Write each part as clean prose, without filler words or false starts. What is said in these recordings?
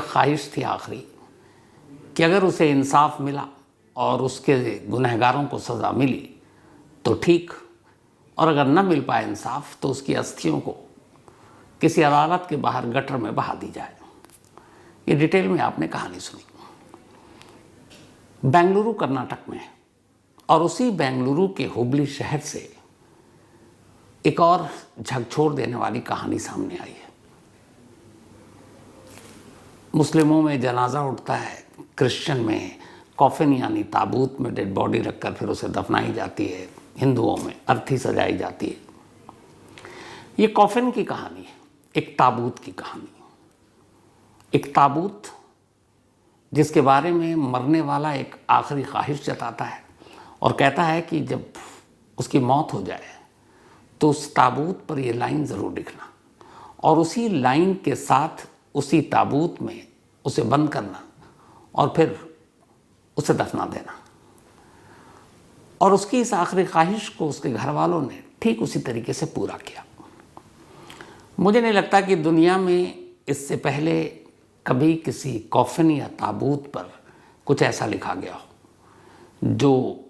ख्वाहिश थी आखिरी कि अगर उसे इंसाफ मिला और उसके गुनहगारों को सज़ा मिली तो ठीक, और अगर न मिल पाए इंसाफ तो उसकी अस्थियों को किसी अदालत के बाहर गटर में बहा दी जाए। ये डिटेल में आपने कहानी सुनी। बेंगलुरु कर्नाटक में है और उसी बेंगलुरु के हुबली शहर से एक और झकझोर देने वाली कहानी सामने आई है। मुस्लिमों में जनाजा उठता है, क्रिश्चियन में कॉफिन यानी ताबूत में डेड बॉडी रखकर फिर उसे दफनाई जाती है, हिंदुओं में अर्थी सजाई जाती है। ये कॉफिन की कहानी है, एक ताबूत की कहानी। एक ताबूत जिसके बारे में मरने वाला एक आखिरी ख्वाहिश जताता है और कहता है कि जब उसकी मौत हो जाए तो उस ताबूत पर ये लाइन ज़रूर लिखना और उसी लाइन के साथ उसी ताबूत में उसे बंद करना और फिर उसे दफना देना। और उसकी इस आखिरी ख्वाहिश को उसके घर वालों ने ठीक उसी तरीके से पूरा किया। मुझे नहीं लगता कि दुनिया में इससे पहले कभी किसी कॉफिन या ताबूत पर कुछ ऐसा लिखा गया हो जो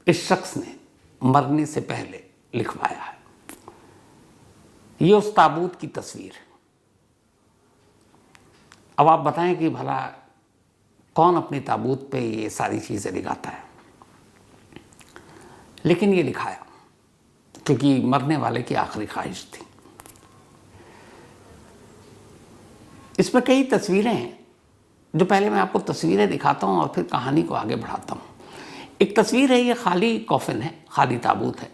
इस शख्स ने मरने से पहले लिखवाया है। ये उस ताबूत की तस्वीर है। अब आप बताएं कि भला कौन अपनी ताबूत पे ये सारी चीज़ें लिखाता है, लेकिन ये लिखाया क्योंकि मरने वाले की आखिरी ख्वाहिश थी। इसमें कई तस्वीरें हैं जो पहले मैं आपको तस्वीरें दिखाता हूँ और फिर कहानी को आगे बढ़ाता हूँ। एक तस्वीर है, ये खाली कॉफिन है, खाली ताबूत है।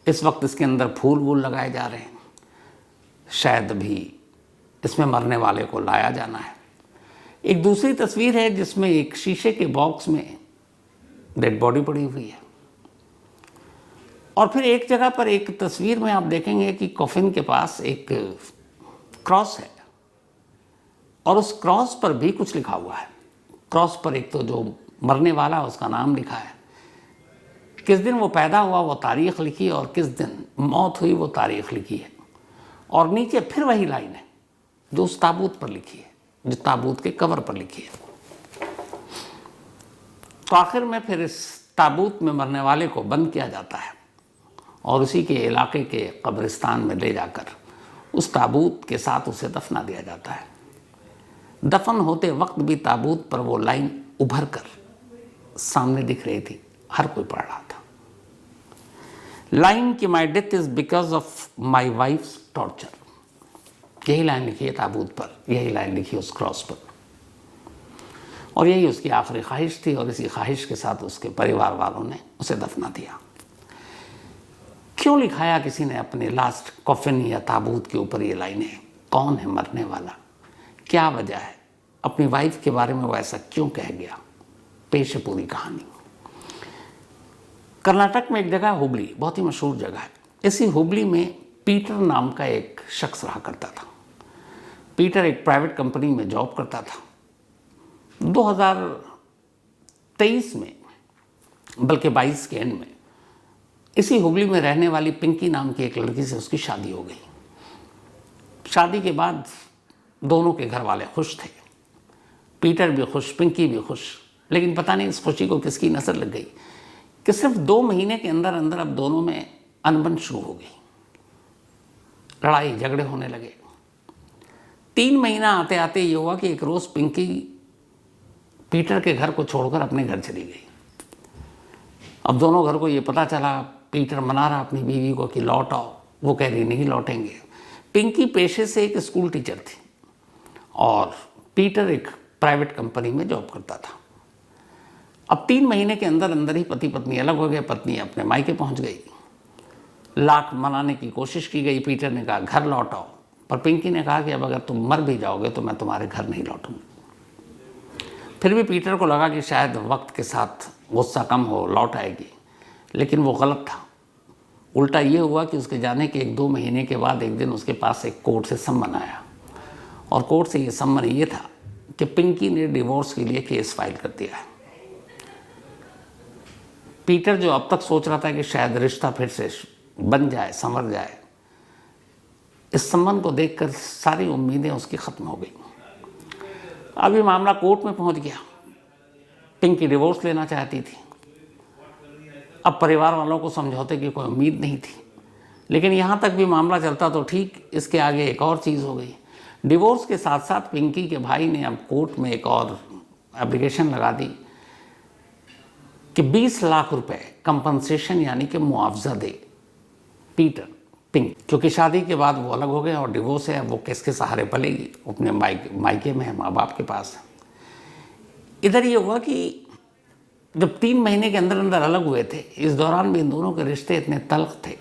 इस वक्त इसके अंदर फूल वूल लगाए जा रहे हैं, शायद भी इसमें मरने वाले को लाया जाना है। एक दूसरी तस्वीर है जिसमें एक शीशे के बॉक्स में डेड बॉडी पड़ी हुई है। और फिर एक जगह पर एक तस्वीर में आप देखेंगे कि कॉफिन के पास एक क्रॉस है और उस क्रॉस पर भी कुछ लिखा हुआ है। क्रॉस पर एक तो जो मरने वाला है उसका नाम लिखा है, किस दिन वो पैदा हुआ वो तारीख़ लिखी है और किस दिन मौत हुई वो तारीख़ लिखी है। और नीचे फिर वही लाइन है जो उस ताबूत पर लिखी है, जो ताबूत के कवर पर लिखी है। तो आखिर में फिर इस ताबूत में मरने वाले को बंद किया जाता है और उसी के इलाके के कब्रिस्तान में ले जाकर उस ताबूत के साथ उसे दफना दिया जाता है। दफन होते वक्त भी ताबूत पर वो लाइन उभर कर सामने दिख रही थी, हर कोई पढ़ रहा था। लाइन कि my death is because of my wife's torture. यही लाइन लिखी है ताबूत पर, यही लाइन लिखी है उस क्रॉस पर, और यही उसकी आखिरी ख्वाहिश थी। और इसी ख्वाहिश के साथ उसके परिवार वालों ने उसे दफना दिया। क्यों लिखाया किसी ने अपने लास्ट कॉफिन या ताबूत के ऊपर ये लाइनें? कौन है मरने वाला, क्या वजह है, अपनी वाइफ के बारे में वो ऐसा क्यों कह गया? पेश है पूरी कहानी। कर्नाटक में एक जगह हुबली, बहुत ही मशहूर जगह है। इसी हुबली में पीटर नाम का एक शख्स रहा करता था। पीटर एक प्राइवेट कंपनी में जॉब करता था। 2023 में, बल्कि 22 के एंड में, इसी हुबली में रहने वाली पिंकी नाम की एक लड़की से उसकी शादी हो गई। शादी के बाद दोनों के घर वाले खुश थे, पीटर भी खुश, पिंकी भी खुश। लेकिन पता नहीं इस खुशी को किसकी नज़र लग गई कि सिर्फ 2 महीने के अंदर अंदर अब दोनों में अनबन शुरू हो गई, लड़ाई झगड़े होने लगे। 3 महीना आते आते ये हुआ कि एक रोज़ पिंकी पीटर के घर को छोड़कर अपने घर चली गई। अब दोनों घर को ये पता चला, पीटर मना रहा अपनी बीवी को कि लौट आओ, वो कह रही नहीं लौटेंगे। पिंकी पेशे से एक स्कूल टीचर थी और पीटर एक प्राइवेट कंपनी में जॉब करता था। अब 3 महीने के अंदर अंदर ही पति पत्नी अलग हो गए। पत्नी अपने मायके पहुंच गई। लाख मनाने की कोशिश की गई। पीटर ने कहा घर लौट आओ, पर पिंकी ने कहा कि अब अगर तुम मर भी जाओगे तो मैं तुम्हारे घर नहीं लौटूंगी। फिर भी पीटर को लगा कि शायद वक्त के साथ गुस्सा कम हो, लौट आएगी, लेकिन वो गलत था। उल्टा ये हुआ कि उसके जाने के 1-2 महीने के बाद एक दिन उसके पास एक कोर्ट से सम्मन आया और कोर्ट से ये सम्मन ये था कि पिंकी ने डिवोर्स के लिए केस फाइल कर दिया है। पीटर जो अब तक सोच रहा था कि शायद रिश्ता फिर से बन जाए, संवर जाए, इस सम्मन को देखकर सारी उम्मीदें उसकी ख़त्म हो गई। अभी मामला कोर्ट में पहुंच गया। पिंकी डिवोर्स लेना चाहती थी। अब परिवार वालों को समझौते की कोई उम्मीद नहीं थी, लेकिन यहाँ तक भी मामला चलता तो ठीक, इसके आगे एक और चीज़ हो गई। डिवोर्स के साथ साथ पिंकी के भाई ने अब कोर्ट में एक और एप्लीकेशन लगा दी कि 20 लाख रुपए कंपनसेशन यानी कि मुआवजा दे पीटर पिंक, क्योंकि शादी के बाद वो अलग हो गए और डिवोर्स है, वो किसके सहारे पलेगी, अपने मायके में है, माँ बाप के पास है। इधर ये हुआ कि जब 3 महीने के अंदर अंदर अलग हुए थे, इस दौरान भी इन दोनों के रिश्ते इतने तल्ख थे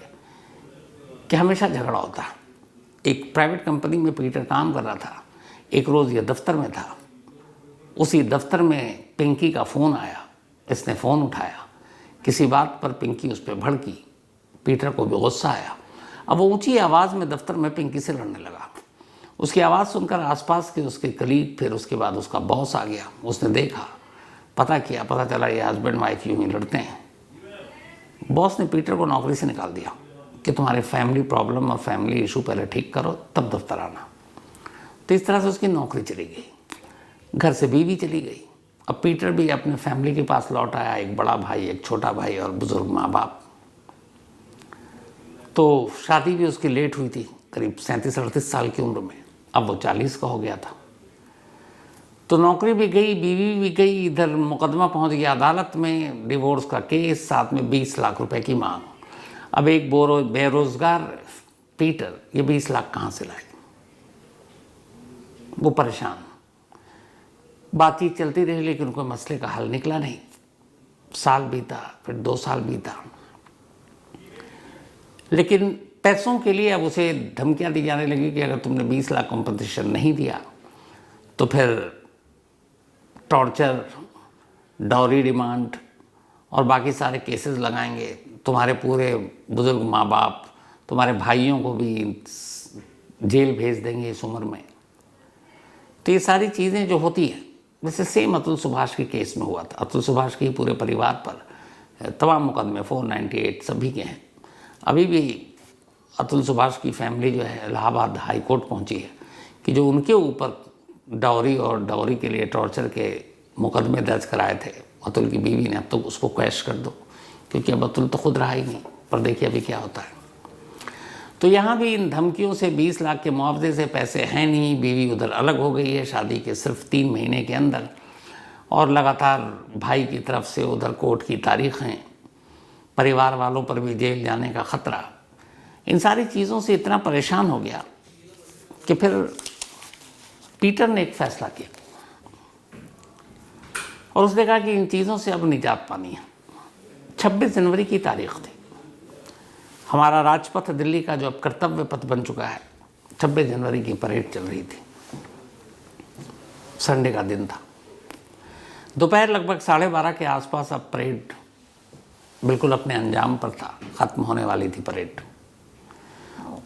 कि हमेशा झगड़ा होता। एक प्राइवेट कंपनी में पीटर काम कर रहा था, एक रोज़ ये दफ्तर में था, उसी दफ्तर में पिंकी का फ़ोन आया, इसने फ़ोन उठाया, किसी बात पर पिंकी उस पर भड़की, पीटर को भी गुस्सा आया। अब वो ऊंची आवाज़ में दफ्तर में पिंकी से लड़ने लगा। उसकी आवाज़ सुनकर आसपास के उसके कलीग, फिर उसके बाद उसका बॉस आ गया। उसने देखा, पता किया, पता चला ये हस्बैंड वाइफ यूँ ही लड़ते हैं। बॉस ने पीटर को नौकरी से निकाल दिया कि तुम्हारे फैमिली प्रॉब्लम और फैमिली इशू पहले ठीक करो तब दफ्तर आना। तो इस तरह से उसकी नौकरी चली गई, घर से बीवी चली गई। अब पीटर भी अपने फैमिली के पास लौट आया, एक बड़ा भाई, एक छोटा भाई और बुजुर्ग माँ बाप। तो शादी भी उसकी लेट हुई थी, करीब 37-38 साल की उम्र में। अब वो 40 का हो गया था। तो नौकरी भी गई, बीवी भी गई, इधर मुकदमा पहुंच गया अदालत में, डिवोर्स का केस, साथ में 20 लाख रुपए की मांग। अब एक बेरोजगार पीटर ये 20 लाख कहाँ से लाए? वो परेशान। बातचीत चलती रही लेकिन कोई मसले का हल निकला नहीं। साल बीता, फिर 2 साल बीता, लेकिन पैसों के लिए अब उसे धमकियां दी जाने लगी कि अगर तुमने 20 लाख कॉम्पनसेशन नहीं दिया तो फिर टॉर्चर, डॉरी डिमांड और बाकी सारे केसेस लगाएंगे, तुम्हारे पूरे बुजुर्ग माँ बाप, तुम्हारे भाइयों को भी जेल भेज देंगे इस उम्र में। तो ये सारी चीज़ें जो होती हैं, वैसे सेम अतुल सुभाष के केस में हुआ था। अतुल सुभाष के पूरे परिवार पर तमाम मुकदमे 498 सभी के हैं। अभी भी अतुल सुभाष की फैमिली जो है इलाहाबाद हाई कोर्ट पहुंची है कि जो उनके ऊपर डाउरी और डाउरी के लिए टॉर्चर के मुकदमे दर्ज कराए थे अतुल की बीवी ने, अब तो उसको क्वैश कर दो, क्योंकि अब अतुल तो खुद रहा ही नहीं। पर देखिए अभी क्या होता है। तो यहाँ भी इन धमकियों से 20 लाख के मुआवजे से पैसे हैं नहीं। बीवी उधर अलग हो गई है शादी के सिर्फ 3 महीने के अंदर, और लगातार भाई की तरफ से उधर कोर्ट की तारीखें, परिवार वालों पर भी जेल जाने का ख़तरा। इन सारी चीज़ों से इतना परेशान हो गया कि फिर पीटर ने एक फ़ैसला किया और उसने कहा कि इन चीज़ों से अब निजात पानी है। 26 जनवरी की तारीख थी। हमारा राजपथ दिल्ली का जो अब कर्तव्य पथ बन चुका है, 26 जनवरी की परेड चल रही थी। संडे का दिन था। दोपहर लगभग 12:30 के आसपास अब परेड बिल्कुल अपने अंजाम पर था, ख़त्म होने वाली थी परेड।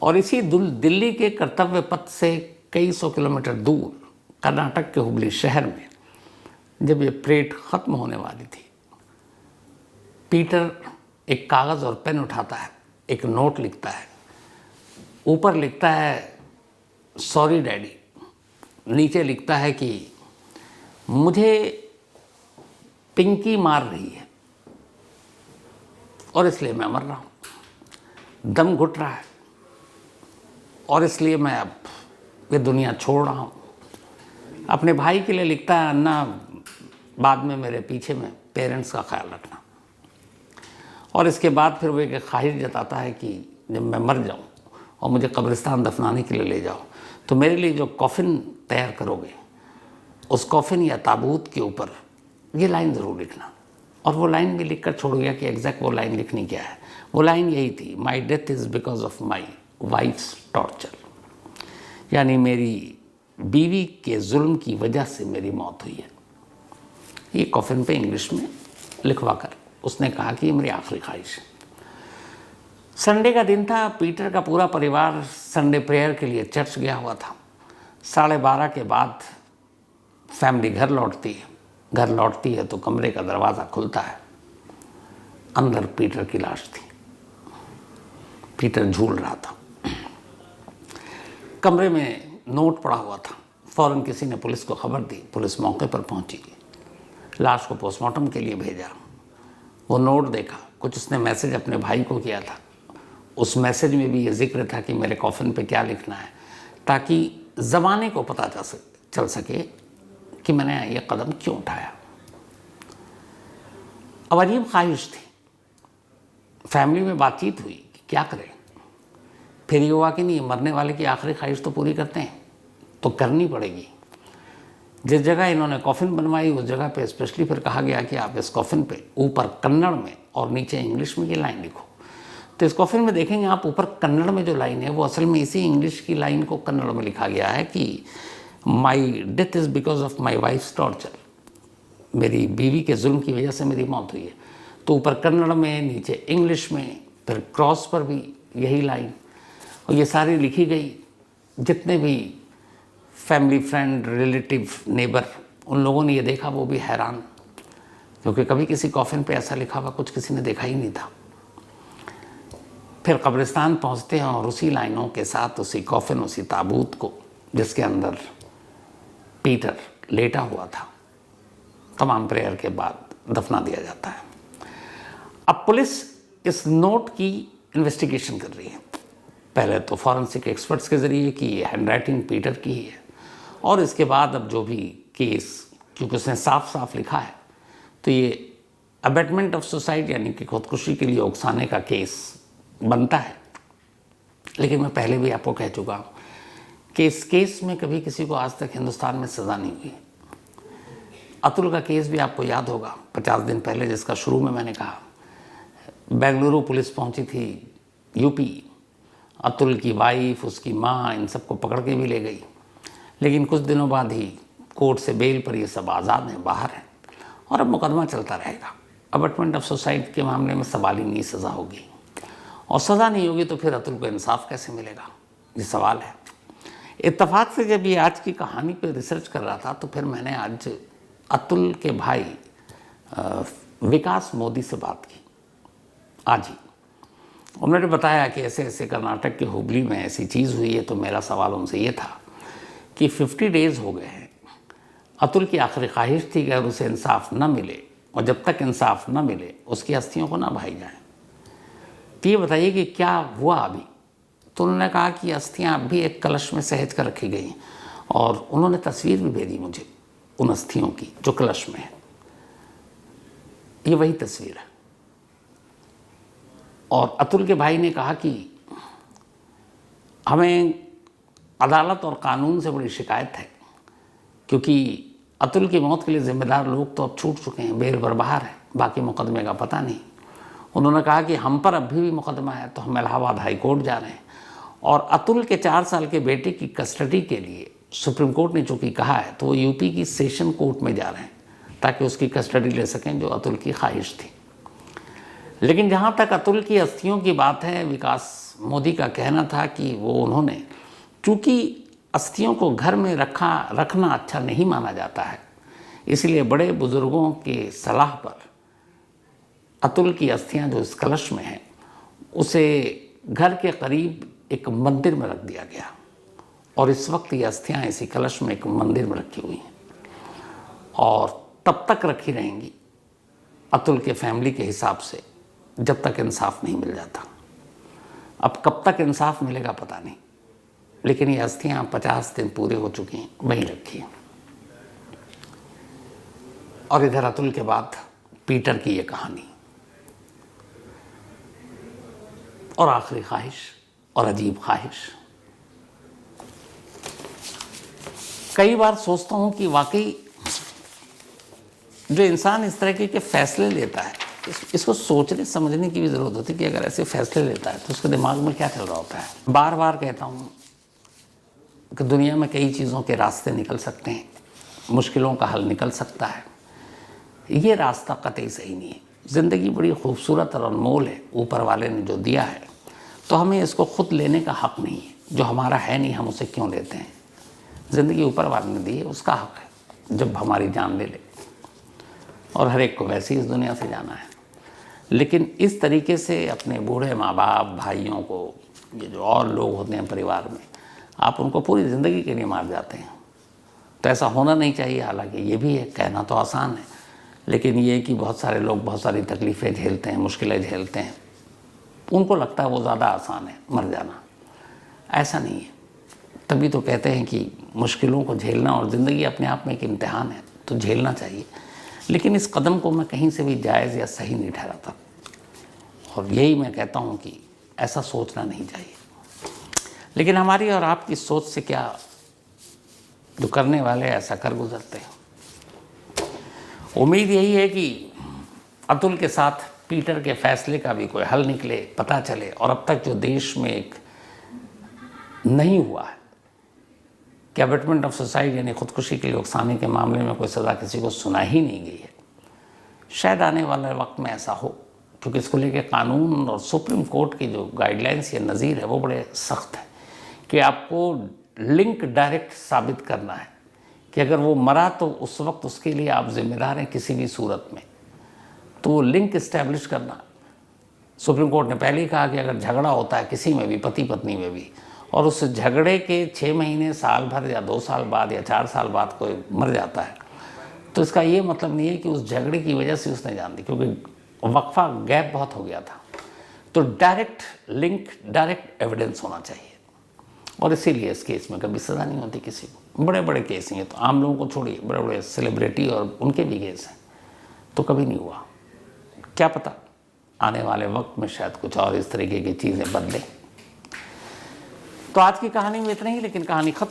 और इसी दिल्ली के कर्तव्य पथ से कई 100 किलोमीटर दूर कर्नाटक के हुबली शहर में जब ये परेड ख़त्म होने वाली थी, पीटर एक कागज़ और पेन उठाता है, एक नोट लिखता है। ऊपर लिखता है सॉरी डैडी, नीचे लिखता है कि मुझे पिंकी मार रही है और इसलिए मैं मर रहा हूँ, दम घुट रहा है और इसलिए मैं अब ये दुनिया छोड़ रहा हूँ। अपने भाई के लिए लिखता है, अन्ना बाद में मेरे पीछे में पेरेंट्स का ख्याल रखना। और इसके बाद फिर वो एक ख्वाहिश जताता है कि जब मैं मर जाऊँ और मुझे कब्रिस्तान दफनाने के लिए ले जाओ तो मेरे लिए जो कॉफ़िन तैयार करोगे उस कॉफ़िन या ताबूत के ऊपर ये लाइन ज़रूर लिखना। और वो लाइन भी लिख कर छोड़ गया कि एग्जैक्ट वो लाइन लिखनी क्या है। वो लाइन यही थी, my death is because of my wife's torture, यानी मेरी बीवी के जुल्म की वजह से मेरी मौत हुई है। ये कॉफ़िन पे इंग्लिश में लिखवा कर उसने कहा कि ये मेरी आखिरी ख्वाहिश है। संडे का दिन था। पीटर का पूरा परिवार संडे प्रेयर के लिए चर्च गया हुआ था। 12:30 के बाद फैमिली घर लौटती है। घर लौटती है तो कमरे का दरवाज़ा खुलता है। अंदर पीटर की लाश थी। पीटर झूल रहा था। कमरे में नोट पड़ा हुआ था, फ़ौरन किसी ने पुलिस को खबर दी, पुलिस मौके पर पहुंची, लाश को पोस्टमार्टम के लिए भेजा। वो नोट देखा, कुछ उसने मैसेज अपने भाई को किया था, उस मैसेज में भी ये जिक्र था कि मेरे कॉफिन पे क्या लिखना है, ताकि ज़माने को पता चल सके कि मैंने ये कदम क्यों उठाया। अब अजीब ख्वाहिश थी, फैमिली में बातचीत हुई कि क्या करें। फिर ये हुआ कि नहीं, मरने वाले की आखिरी ख्वाहिश तो पूरी करते हैं, तो करनी पड़ेगी। जिस जगह इन्होंने कॉफिन बनवाई उस जगह पे स्पेशली फिर कहा गया कि आप इस कॉफिन पे ऊपर कन्नड़ में और नीचे इंग्लिश में ये लाइन लिखो। तो इस कॉफिन में देखेंगे आप, ऊपर कन्नड़ में जो लाइन है वो असल में इसी इंग्लिश की लाइन को कन्नड़ में लिखा गया है कि my death is because of my wife's torture, मेरी बीवी के जुल्म की वजह से मेरी मौत हुई है। तो ऊपर कन्नड़ में, नीचे इंग्लिश में, फिर क्रॉस पर भी यही लाइन, और ये सारी लिखी गई। जितने भी फैमिली, फ्रेंड, रिलेटिव, नेबर, उन लोगों ने ये देखा, वो भी हैरान, क्योंकि कभी किसी कॉफिन पे ऐसा लिखा हुआ कुछ किसी ने देखा ही नहीं था। फिर कब्रिस्तान पहुंचते हैं और उसी लाइनों के साथ उसी कॉफिन, उसी ताबूत को जिसके अंदर पीटर लेटा हुआ था, तमाम प्रेयर के बाद दफना दिया जाता है। अब पुलिस इस नोट की इन्वेस्टिगेशन कर रही है, पहले तो फॉरेंसिक एक्सपर्ट्स के ज़रिए कि ये हैंडराइटिंग पीटर की ही है, और इसके बाद अब जो भी केस, क्योंकि उसने साफ साफ लिखा है, तो ये अबेटमेंट ऑफ सुसाइड यानी कि खुदकुशी के लिए उकसाने का केस बनता है। लेकिन मैं पहले भी आपको कह चुका हूँ कि इस केस में कभी किसी को आज तक हिंदुस्तान में सज़ा नहीं हुई। अतुल का केस भी आपको याद होगा, 50 दिन पहले, जिसका शुरू में मैंने कहा, बेंगलुरु पुलिस पहुंची थी यूपी, अतुल की वाइफ, उसकी माँ, इन सबको पकड़ के भी ले गई। लेकिन कुछ दिनों बाद ही कोर्ट से बेल पर ये सब आज़ाद हैं, बाहर हैं, और अब मुकदमा चलता रहेगा। अबेटमेंट ऑफ सुसाइड के मामले में सवाल ही नहीं सज़ा होगी, और सज़ा नहीं होगी तो फिर अतुल को इंसाफ कैसे मिलेगा, ये सवाल है। इत्तेफाक से जब ये आज की कहानी पे रिसर्च कर रहा था तो फिर मैंने आज अतुल के भाई विकास मोदी से बात की आज ही। उन्होंने बताया कि ऐसे ऐसे कर्नाटक के हुबली में ऐसी चीज़ हुई है। तो मेरा सवाल उनसे ये था कि 50 डेज़ हो गए हैं, अतुल की आखिरी ख्वाहिश थी कि अगर उसे इंसाफ न मिले, और जब तक इंसाफ न मिले उसकी अस्थियों को ना भाई जाएं, तो ये बताइए कि क्या हुआ अभी। तो उन्होंने कहा कि अस्थियाँ अब भी एक कलश में सहेज कर रखी गई, और उन्होंने तस्वीर भी भेजी मुझे उन अस्थियों की जो कलश में है। ये वही तस्वीर है। और अतुल के भाई ने कहा कि हमें अदालत और कानून से बड़ी शिकायत है, क्योंकि अतुल की मौत के लिए जिम्मेदार लोग तो अब छूट चुके हैं, बेल पर बाहर है, बाकी मुकदमे का पता नहीं। उन्होंने कहा कि हम पर अभी भी मुकदमा है, तो हम इलाहाबाद हाई कोर्ट जा रहे हैं, और अतुल के 4 साल के बेटे की कस्टडी के लिए सुप्रीम कोर्ट ने चूँकि कहा है, तो वो यूपी की सेशन कोर्ट में जा रहे हैं ताकि उसकी कस्टडी ले सकें, जो अतुल की ख्वाहिश थी। लेकिन जहाँ तक अतुल की अस्थियों की बात है, विकास मोदी का कहना था कि वो उन्होंने, चूँकि अस्थियों को घर में रखना अच्छा नहीं माना जाता है, इसलिए बड़े बुज़ुर्गों के सलाह पर अतुल की अस्थियां जो इस कलश में हैं, उसे घर के करीब एक मंदिर में रख दिया गया, और इस वक्त ये अस्थियां इसी कलश में एक मंदिर में रखी हुई हैं, और तब तक रखी रहेंगी अतुल के फैमिली के हिसाब से जब तक इंसाफ नहीं मिल जाता। अब कब तक इंसाफ मिलेगा पता नहीं, लेकिन ये अस्थियां 50 दिन पूरे हो चुकी हैं, वहीं रखी हैं। और इधर अतुल के बाद पीटर की ये कहानी, और आखिरी ख्वाहिश, और अजीब ख्वाहिश। कई बार सोचता हूँ कि वाकई जो इंसान इस तरह के फैसले लेता है, इसको सोचने समझने की भी ज़रूरत होती है कि अगर ऐसे फैसले लेता है तो उसके दिमाग में क्या चल रहा होता है। बार बार कहता हूँ कि दुनिया में कई चीज़ों के रास्ते निकल सकते हैं, मुश्किलों का हल निकल सकता है। ये रास्ता कतई सही नहीं है। ज़िंदगी बड़ी खूबसूरत और अनमोल है, ऊपर वाले ने जो दिया है, तो हमें इसको खुद लेने का हक़ नहीं है। जो हमारा है नहीं, हम उसे क्यों लेते हैं। ज़िंदगी ऊपर वाले ने दी है, उसका हक़ है जब हमारी जान ले ले, और हर एक को वैसे ही इस दुनिया से जाना है। लेकिन इस तरीके से अपने बूढ़े माँ बाप, भाइयों को, ये जो और लोग होते हैं परिवार में, आप उनको पूरी ज़िंदगी के लिए मार जाते हैं, तो ऐसा होना नहीं चाहिए। हालांकि ये भी है, कहना तो आसान है, लेकिन ये कि बहुत सारे लोग बहुत सारी तकलीफ़ें झेलते हैं, मुश्किलें झेलते हैं, उनको लगता है वो ज़्यादा आसान है मर जाना। ऐसा नहीं है। तभी तो कहते हैं कि मुश्किलों को झेलना, और ज़िंदगी अपने आप में एक इम्तिहान है, तो झेलना चाहिए। लेकिन इस कदम को मैं कहीं से भी जायज़ या सही नहीं ठहराता, और यही मैं कहता हूँ कि ऐसा सोचना नहीं चाहिए। लेकिन हमारी और आपकी सोच से क्या, जो करने वाले ऐसा कर गुजरते हैं। उम्मीद यही है कि अतुल के साथ पीटर के फैसले का भी कोई हल निकले, पता चले, और अब तक जो देश में एक नहीं हुआ है कि अबेटमेंट ऑफ सुसाइड यानी खुदकुशी के लिए उकसाने के मामले में कोई सज़ा किसी को सुना ही नहीं गई है, शायद आने वाले वक्त में ऐसा हो, क्योंकि इसको लेके कानून और सुप्रीम कोर्ट की जो गाइडलाइंस या नज़ीर है वो बड़े सख्त है कि आपको लिंक डायरेक्ट साबित करना है कि अगर वो मरा तो उस वक्त उसके लिए आप जिम्मेदार हैं किसी भी सूरत में, तो वो लिंक इस्टेब्लिश करना। सुप्रीम कोर्ट ने पहले ही कहा कि अगर झगड़ा होता है किसी में भी, पति पत्नी में भी, और उस झगड़े के 6 महीने, साल भर या 2 साल बाद या 4 साल बाद कोई मर जाता है, तो इसका ये मतलब नहीं है कि उस झगड़े की वजह से उसने जान दी, क्योंकि वक्फा गैप बहुत हो गया था। तो डायरेक्ट लिंक, डायरेक्ट एविडेंस होना चाहिए, और इसीलिए इस केस में कभी सज़ा नहीं होती किसी को। बड़े बड़े केस हैं, तो आम लोगों को छोड़िए, बड़े बड़े सेलिब्रिटी और उनके भी केस हैं, तो कभी नहीं हुआ। क्या पता आने वाले वक्त में शायद कुछ और इस तरीके की चीज़ें बदलें। तो आज की कहानी में इतना ही, लेकिन कहानी खत्म